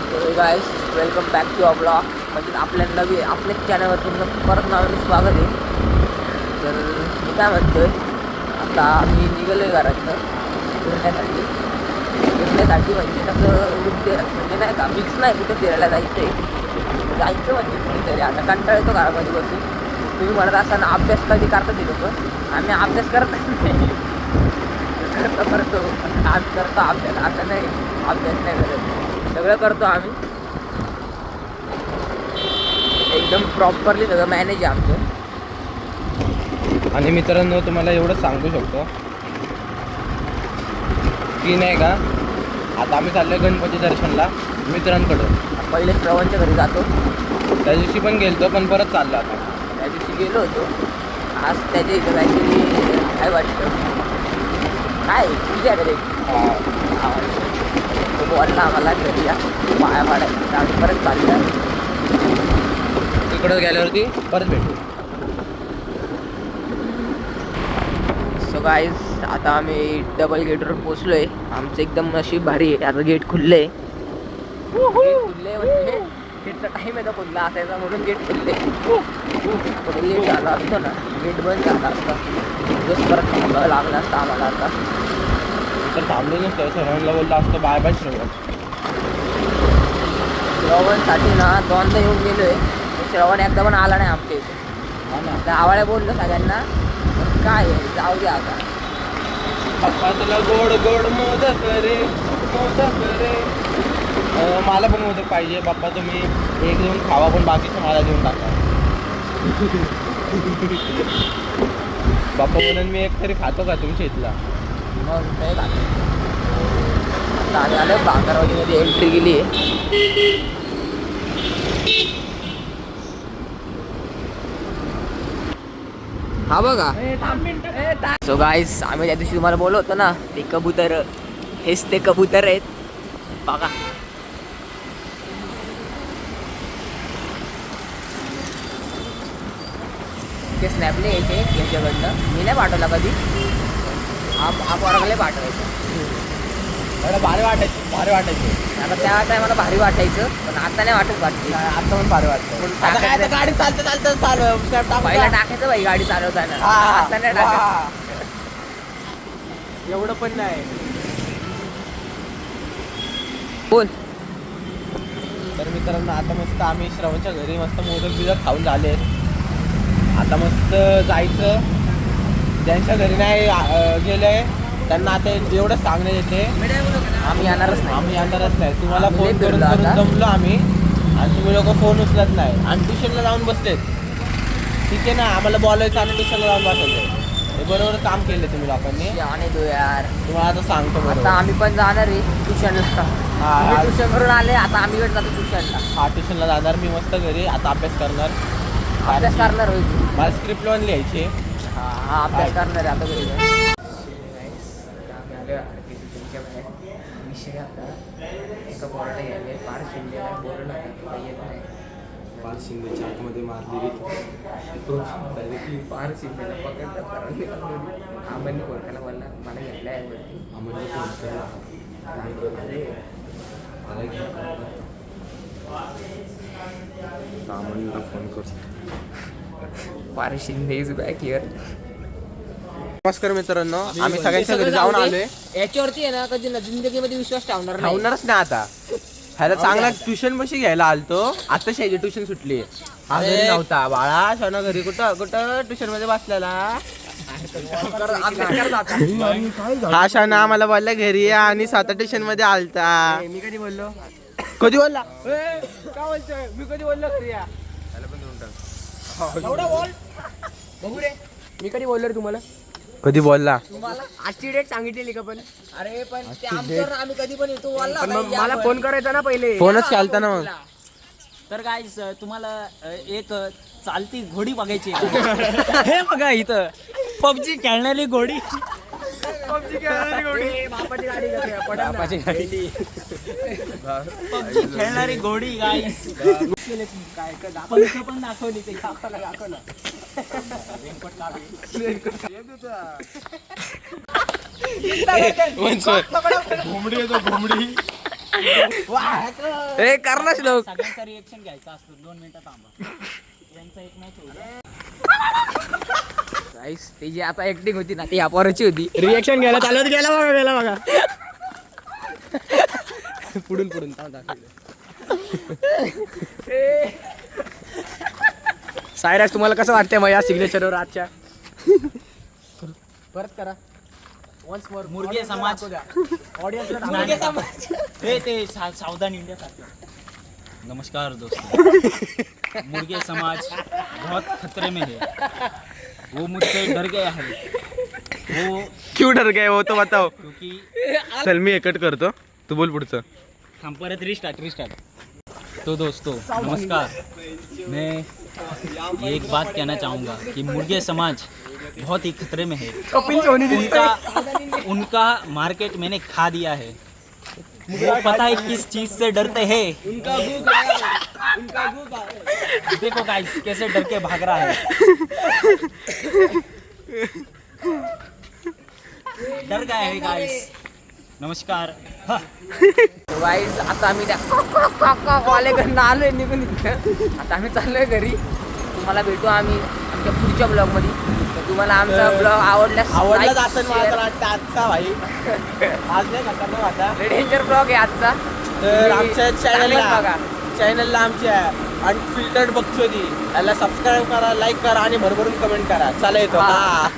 Guys welcome back to our blog. म्हणजे आपल्या आपल्याच चॅनलवर तुमचं परत नवीन स्वागत आहे. तर मी काय म्हणतोय, आता मी निघालो आहे घरातनं फिरण्यासाठी म्हणजे तसं म्हणजे नाही का फिक्स नाही कुठे फिरायला जायचं म्हणजे कुठेतरी. आता कंटाळा येतो घरामध्ये बसून. तुम्ही म्हणत असताना अभ्यास कधी करता ते लोक, आम्ही अभ्यास करत नाही. करतो आम्ही करतो अभ्यास, आता नाही अभ्यास नाही करत, सगळं करतो आम्ही एकदम प्रॉपरली, सगळं मॅनेज आहे आमचं. आणि मित्रांनो तुम्हाला एवढं सांगू शकतो की नाही का, आता आम्ही चाललो गणपती दर्शनला मित्रांकडं. पहिले श्रवणच्या घरी जातो, त्या दिवशी पण गेलतो पण परत चाललो आता. त्या दिवशी गेलो होतो, आज त्याच्या इथं काहीतरी काय वाटतं काय तुझ्याकडे तो बोलला आम्हाला घरी या पाया पाडायचं, आम्ही परत चाललो. तिकडं गेल्यावरती परत भेटू. सो गाईज आता आम्ही डबल गेटवर पोचलो आहे. आमचं एकदम नशीब भारी आहे, आता गेट खुलले म्हणजे गेटचा टाईम आहे, तर खुलला असायचा म्हणून गेट खुलले. पुढे लेट झाला असतं ना, गेट बंद झाला असता, दिवस परत थांबावं लागलं असतं आम्हाला. आता तर थांबलो नसतं, श्रवणला बोललं असतं बाय बाय श्रवण. श्रवणसाठी ना दोनदा येऊन गेलो आहे, श्रवण एकदा पण आला नाही आमच्या इथे. हा ना, त्या आवाळ्या बोललो सगळ्यांना, पण काय आहे जाऊ द्या आता. पप्पा तुला गोड गोड मोदक रे, मोदक रे. मला पण मोदक पाहिजे पप्पा, तुम्ही एक देऊन खावा पण बाकीचं मला देऊन टाका. पप्पा म्हणून मी एक तरी खातो का तुमच्या इथला. मग नाही खातो. आता आम्ही आलो बांगरवाडीमध्ये एंट्री केली आहे. हा बघा. सो गाईस आम्ही त्या दिवशी तुम्हाला बोललो होतो ना, ते कबूतर, हेच ते कबूतर आहेत बघा. ते स्नॅपले यायचे यांच्याकडनं, मी नाही पाठवला कधी. हा पोराकडे पाठवायचं. मला भारी वाटायचे. आता त्या टायमाला भारी वाटायचं, पण आता नाही वाटत. आता पण भारी वाटतं. गाडी चालतं पहिला टाकायचं बाई गाडी चालवताना, आता नाही टाकायचं. एवढं पण नाही. बोल. तर मित्रांनो आता मस्त आम्ही श्रवणच्या घरी मस्त मोदक बिदक खाऊन झाले. आता मस्त जायचं, ज्यांच्या घरी नाही गेलंय त्यांना आता एवढं सांगण्यात येते, आम्ही येणारच नाही. तुम्हाला फोन करून जमलो आम्ही, आणि तुम्ही लोक फोन उचलत नाही आणि ट्युशनला जाऊन बसलेत. ठीक आहे ना, आम्हाला बोलायचं आणि ट्युशनला जाऊन बसायचं. हे बरोबर काम केले तुम्ही लोकांनी. दो यार, तुम्हाला आता सांगतो बरोबर. आता आम्ही पण जाणार आहे ट्युशनला. ट्युशन करून आले, आता आम्ही पण जातो ट्युशनला. ट्युशनला जाणार मी मस्त घरी. आता अभ्यास करणार होईल. मला स्क्रिप्ट वन लिहायची. हा अभ्यास करणार आहे आता घरी. विषय आता एका बोर्डला गेले, फार शिंदेला बोर्ड येत नाही. पार शिंदेच्या आतमध्ये मारली फार शिंदेला पकडलं. आम्ही कोर्टाला बोलला मला घ्यायला आहे वरती. फोन करतो. फार शिंदे इज बॅक हिअर. नमस्कार मित्रांनो, आम्ही सगळ्यांच्या घरी जाऊन आलोय. याच्यावरती आहे ना, कधी जिंदगीमध्ये विश्वास ठेवणार नाही. ठेवणारच नाही आता. ह्याला चांगला ट्युशन बशी घ्यायला आलतो. आता शाळेची ट्युशन सुटली. हा घरी नव्हता बाळा, शाळा घरी कुठं ट्युशन मध्ये बसलेला. हा शाळा आम्हाला बोलला घरी या, आणि स्वतः ट्युशन मध्ये आलता. मी कधी बोललो? कधी बोलला? काय बोलतोय मी? कधी बोललो घरी या? बघू रे, मी कधी बोललो रे तुम्हाला? कधी बोलला? तुम्हाला आजची डेट सांगितलेली का? पण अरे पण ते आमच्यावर आम्ही कधी पण येतो बोलला. मला फोन करायचा ना पहिले. फोनच केलता ना मग. तर गाईस तुम्हाला एक चालती घोडी बघायची. हे बघा इथं पबजी खेळणारी घोडी. बापाची गाडी पबजी खेळणारी घोडी गाईस. काय पण दाखवली ते दाखवलं. घोमडी येतो घोमडी. ए करणारच लोक सगळ्यांचा रिएक्शन घ्यायचा असतो 2 मिनिटं थांबा यांचा एक मॅच होईल गाईस ती जी आता ऍक्टिंग होती ना ती अपॉरची होती. रिएक्शन घ्यायला चालत गेला बघा पुढून सायराज तुम्हाला कसं वाटतंय मग या सिग्नेचरवर आजच्या परत करा वन्स मोर मुर्गे समाज ऑडियन्सला ते सावधान इंडिया सारखं. नमस्कार दोस्तों मुर्गे समाज बहुत खतरे में है वो मुझसे डर गया है वो क्यों डर गए वो तो बताओ क्योंकि चल मी कट करतो तू बोल पुढचं हम परत रिस्टार्ट तो दोस्तों नमस्कार मैं एक बात कहना चाहूँगा कि मुर्गे समाज बहुत ही खतरे में है उनका मार्केट मैंने खा दिया है वो पता है किस चीज से डरते हैं देखो गाइस कैसे डर के भाग रहा है डर गया है गाइस नमस्कार गाईज आता आम्ही त्या कॉलेकडनं आलोय निघून इथं. आता आम्ही चाललोय घरी. तुम्हाला भेटू आम्ही आमच्या पुढच्या ब्लॉग मध्ये. तर तुम्हाला आमचा ब्लॉग आवडल्यास आवडलाच असेल मला तर वाटतं आजचा भाई आज नाही खतरनाक होता डेंजर ब्लॉग आहे आजचा. तर आमच्या चांगलंच बघा. चॅनलला आमच्या अनफिल्टर्ड बघतोय ती त्याला सबस्क्राईब करा लाईक करा आणि भरभरून कमेंट करा चला येतो हा.